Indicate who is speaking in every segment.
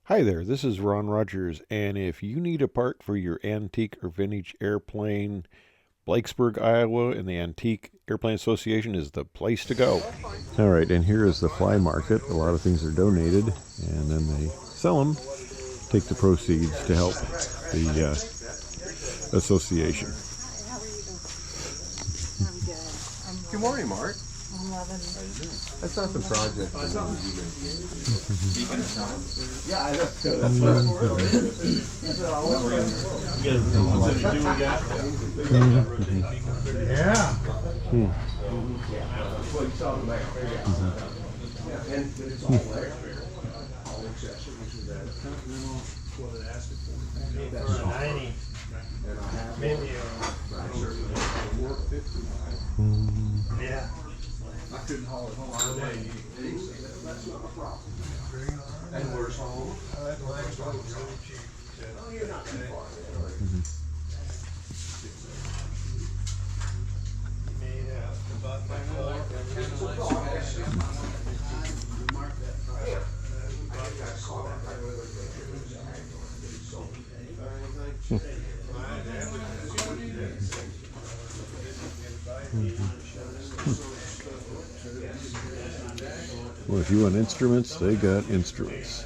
Speaker 1: Hi there, this is Ron Rogers, and if you need a part for your antique or vintage airplane, Blakesburg, Iowa, and the Antique Airplane Association is the place to go. All right, and here is the fly market. A lot of things are donated, and then they sell them, take the proceeds to help the association.
Speaker 2: How are you doing? I'm good.
Speaker 3: Good morning, Mark.
Speaker 2: I'm loving
Speaker 3: I saw some projects. Yeah, I know. Yeah. And it's all there. All accessories of that. What it asked for. That's 90. And I have maybe work 50. Yeah. I couldn't haul it home all day. That's not a problem. And where's home? Oh, you're not too far.
Speaker 1: Well, if you want instruments, they got instruments.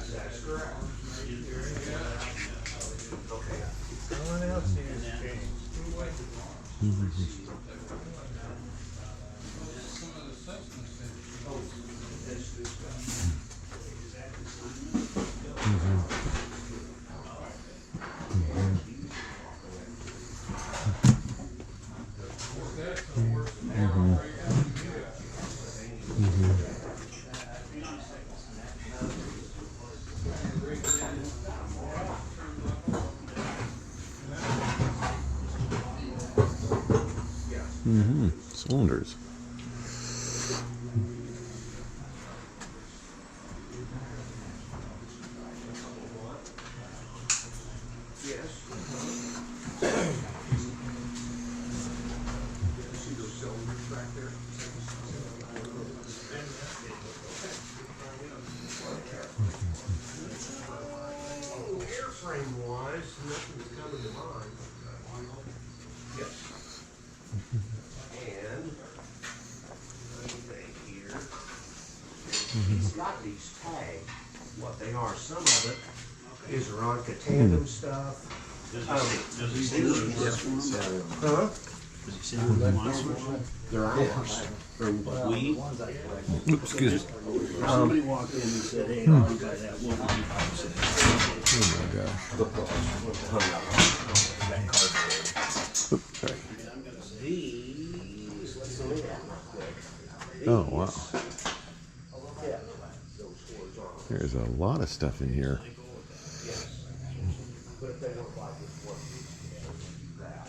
Speaker 1: Cylinders.
Speaker 3: Airframe wise, nothing's coming to mind. Yes. And let me think here. He's got these tagged, what they are. Some of it is Aeronca tandem stuff.
Speaker 4: Does he say what he wants for them?
Speaker 3: Huh?
Speaker 4: Does he say what he wants for them?
Speaker 3: They're ours.
Speaker 4: Or we?
Speaker 1: Oops, excuse me.
Speaker 4: Somebody walked in and said, hey, I'll buy that, what would you buy? I said,
Speaker 1: Oh my gosh. Oops, sorry.
Speaker 4: I'm gonna say,
Speaker 1: Oh, wow. There's a lot of stuff in here.
Speaker 3: But if they don't like this one, that.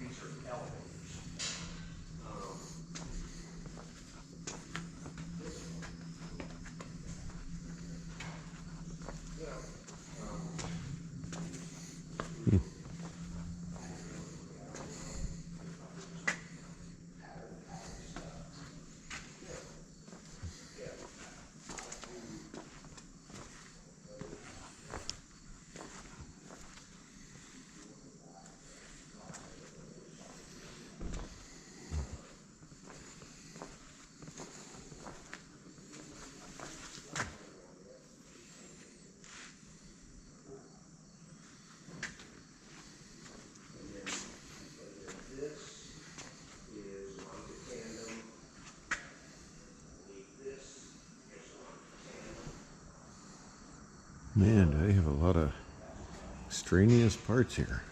Speaker 3: These are elevators.
Speaker 1: Man, they have a lot of extraneous parts here.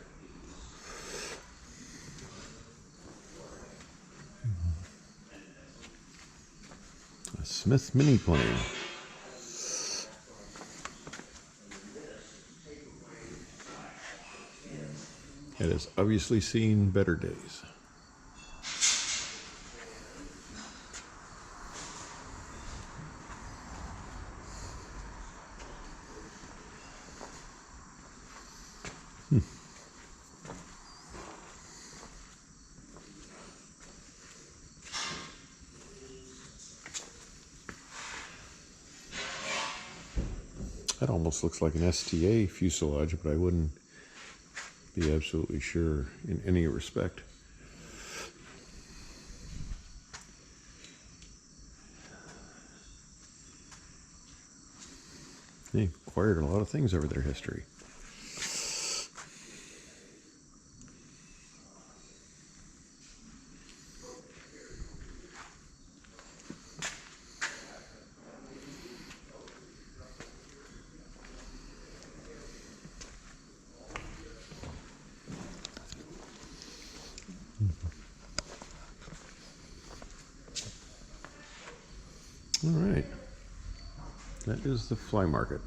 Speaker 1: A Smith mini plane. It has obviously seen better days. That almost looks like an STA fuselage, but I wouldn't be absolutely sure in any respect. They acquired a lot of things over their history. All right. That is the fly market.